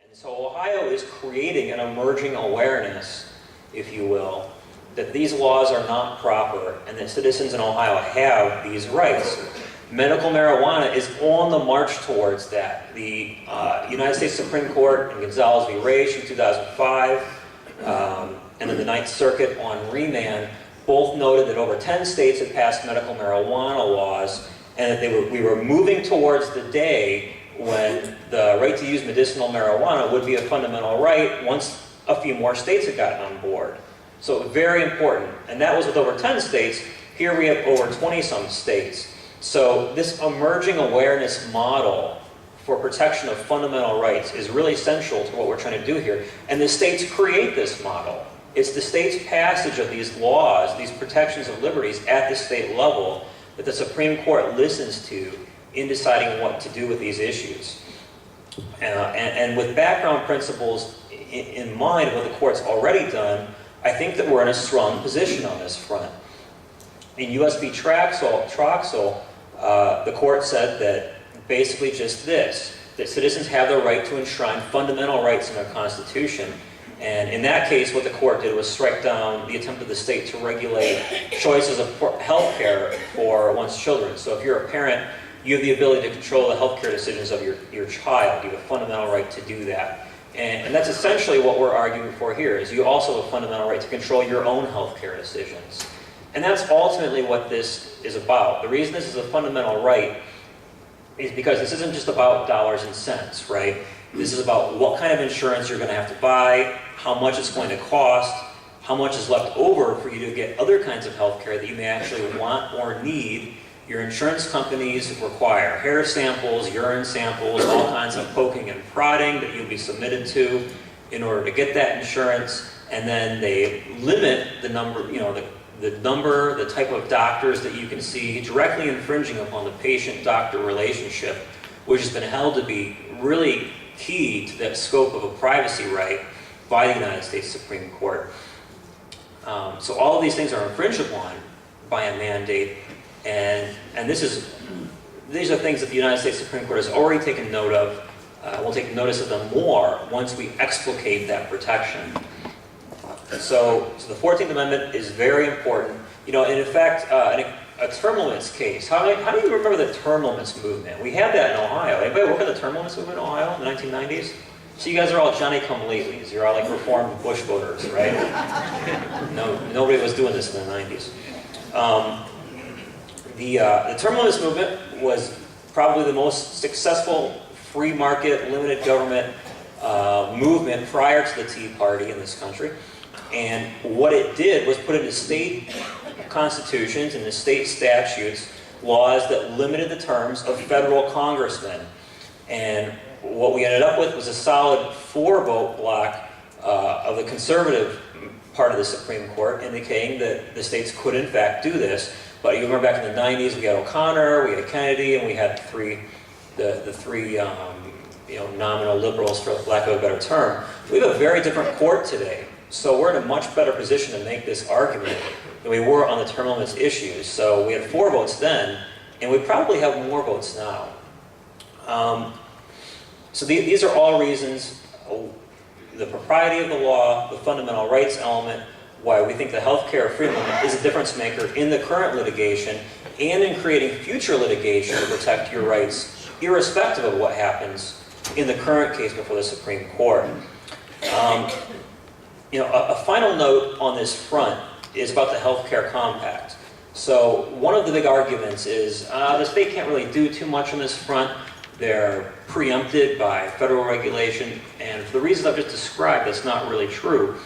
And so Ohio is creating an emerging awareness, if you will, that these laws are not proper and that citizens in Ohio have these rights. Medical marijuana is on the march towards that. The United States Supreme Court in Gonzalez v. Raich in 2005, and then the Ninth Circuit on remand, both noted that over 10 states had passed medical marijuana laws, and that we were moving towards the day when the right to use medicinal marijuana would be a fundamental right once a few more states had gotten on board. So very important. And that was with over 10 states. Here we have over 20-some states. So this emerging awareness model for protection of fundamental rights is really essential to what we're trying to do here. And the states create this model. It's the state's passage of these laws, these protections of liberties at the state level that the Supreme Court listens to in deciding what to do with these issues. And with background principles in mind of what the court's already done, I think that we're in a strong position on this front. In U.S. v. Troxel, the court said that basically just this, that citizens have the right to enshrine fundamental rights in our Constitution. And in that case, what the court did was strike down the attempt of the state to regulate choices of health care for one's children. So if you're a parent, you have the ability to control the health care decisions of your child. You have a fundamental right to do that. And that's essentially what we're arguing for here, is you also have a fundamental right to control your own health care decisions. And that's ultimately what this is about. The reason this is a fundamental right is because this isn't just about dollars and cents, right? This is about what kind of insurance you're going to have to buy, how much it's going to cost, how much is left over for you to get other kinds of health care that you may actually want or need. Your insurance companies require hair samples, urine samples, all kinds of poking and prodding that you'll be submitted to in order to get that insurance. And then they limit the number, the type of doctors that you can see, directly infringing upon the patient-doctor relationship, which has been held to be really key to that scope of a privacy right by the United States Supreme Court. So all of these things are infringed upon by a mandate, and these are things that the United States Supreme Court has already taken note of. We'll take notice of them more once we explicate that protection. So the 14th Amendment is very important. And in fact, a term limits case. How do you remember the term limits movement? We had that in Ohio. Anybody work on the term limits movement in Ohio in the 1990s? So you guys are all Johnny-come-latelys. You're all like reformed Bush voters, right? No, nobody was doing this in the 90s. The term limits movement was probably the most successful free market, limited government movement prior to the Tea Party in this country. And what it did was put into state constitutions and the state statutes laws that limited the terms of federal congressmen. And what we ended up with was a solid 4-vote block of the conservative part of the Supreme Court indicating that the states could in fact do this. But you remember back in the 90s, we had O'Connor, we had Kennedy, and we had the three nominal liberals, for lack of a better term. We have a very different court today. So we're in a much better position to make this argument than we were on the term limits issues. So we had 4 votes then, and we probably have more votes now. So these are all reasons, the propriety of the law, the fundamental rights element, why we think the healthcare freedom limit is a difference maker in the current litigation and in creating future litigation to protect your rights, irrespective of what happens in the current case before the Supreme Court. A final note on this front is about the healthcare compact. So one of the big arguments is the state can't really do too much on this front. They're preempted by federal regulation, and for the reasons I've just described, that's not really true.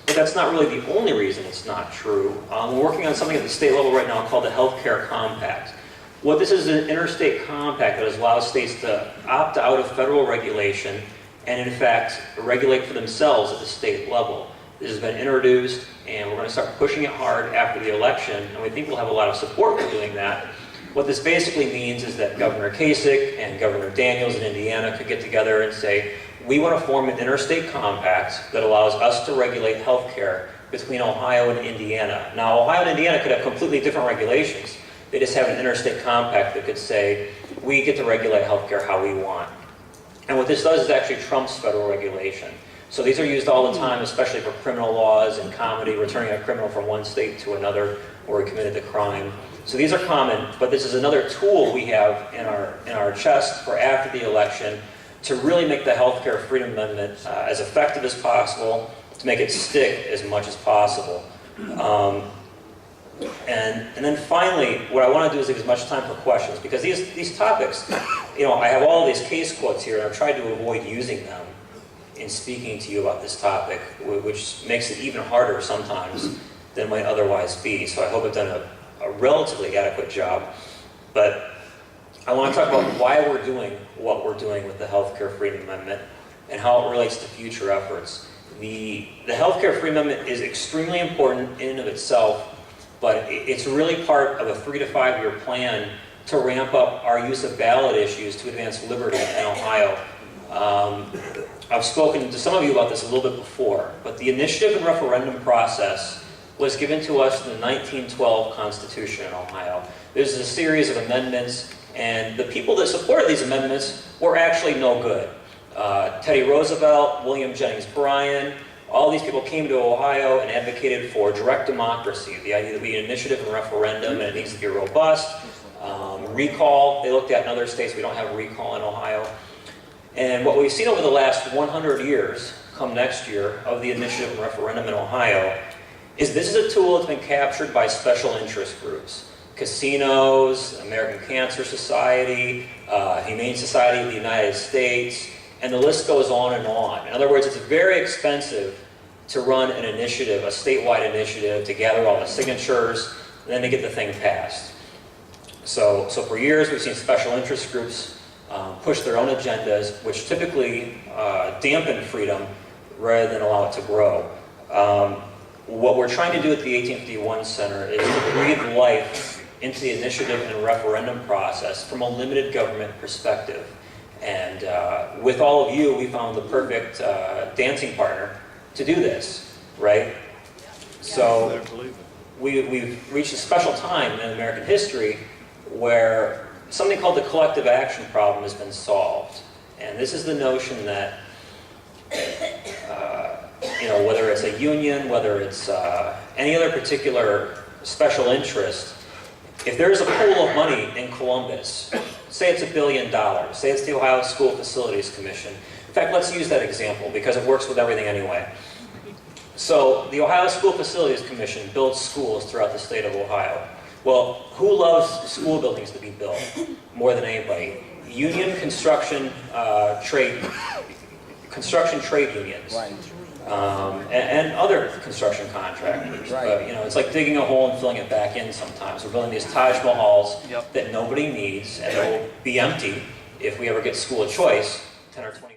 But that's not really the only reason it's not true. We're working on something at the state level right now called the Healthcare Compact. What this is an interstate compact that allows states to opt out of federal regulation and in fact regulate for themselves at the state level. This has been introduced, and we're going to start pushing it hard after the election, and we think we'll have a lot of support for doing that. What this basically means is that Governor Kasich and Governor Daniels in Indiana could get together and say, we want to form an interstate compact that allows us to regulate health care between Ohio and Indiana. Now, Ohio and Indiana could have completely different regulations. They just have an interstate compact that could say, we get to regulate health care how we want. And what this does is actually trumps federal regulation. So these are used all the time, especially for criminal laws and comedy, returning a criminal from one state to another where he committed the crime. So these are common, but this is another tool we have in our chest for after the election to really make the Healthcare Freedom Amendment as effective as possible, to make it stick as much as possible. And then finally, what I want to do is leave as much time for questions, because these topics, I have all these case quotes here, and I've tried to avoid using them in speaking to you about this topic, which makes it even harder sometimes than might otherwise be. So I hope I've done a relatively adequate job. But I want to talk about why we're doing what we're doing with the Healthcare Freedom Amendment and how it relates to future efforts. The Healthcare Freedom Amendment is extremely important in and of itself, but it's really part of a 3 to 5 year plan to ramp up our use of ballot issues to advance liberty in Ohio. I've spoken to some of you about this a little bit before, but the initiative and referendum process was given to us in the 1912 Constitution in Ohio. There's a series of amendments, and the people that supported these amendments were actually no good. Teddy Roosevelt, William Jennings Bryan, all these people came to Ohio and advocated for direct democracy, the idea that we need an initiative and referendum, and it needs to be robust. Recall, they looked at in other states, we don't have recall in Ohio. And what we've seen over the last 100 years, come next year, of the initiative and referendum in Ohio, is this is a tool that's been captured by special interest groups. Casinos, American Cancer Society, Humane Society of the United States, and the list goes on and on. In other words, it's very expensive to run an initiative, a statewide initiative, to gather all the signatures, and then to get the thing passed. So for years, we've seen special interest groups push their own agendas, which typically dampen freedom rather than allow it to grow. What we're trying to do at the 1851 Center is to breathe life into the initiative and referendum process from a limited government perspective. And with all of you, we found the perfect dancing partner to do this, right? So we've reached a special time in American history where something called the collective action problem has been solved. And this is the notion that, whether it's a union, whether it's any other particular special interest, if there's a pool of money in Columbus, say it's $1 billion, say it's the Ohio School Facilities Commission. In fact, let's use that example because it works with everything anyway. So the Ohio School Facilities Commission builds schools throughout the state of Ohio. Well, who loves school buildings to be built more than anybody? Union construction trade unions. Right. And other construction contractors. Right. It's like digging a hole and filling it back in sometimes. We're building these Taj Mahals Yep. that nobody needs, and they'll be empty if we ever get school of choice 10 or 20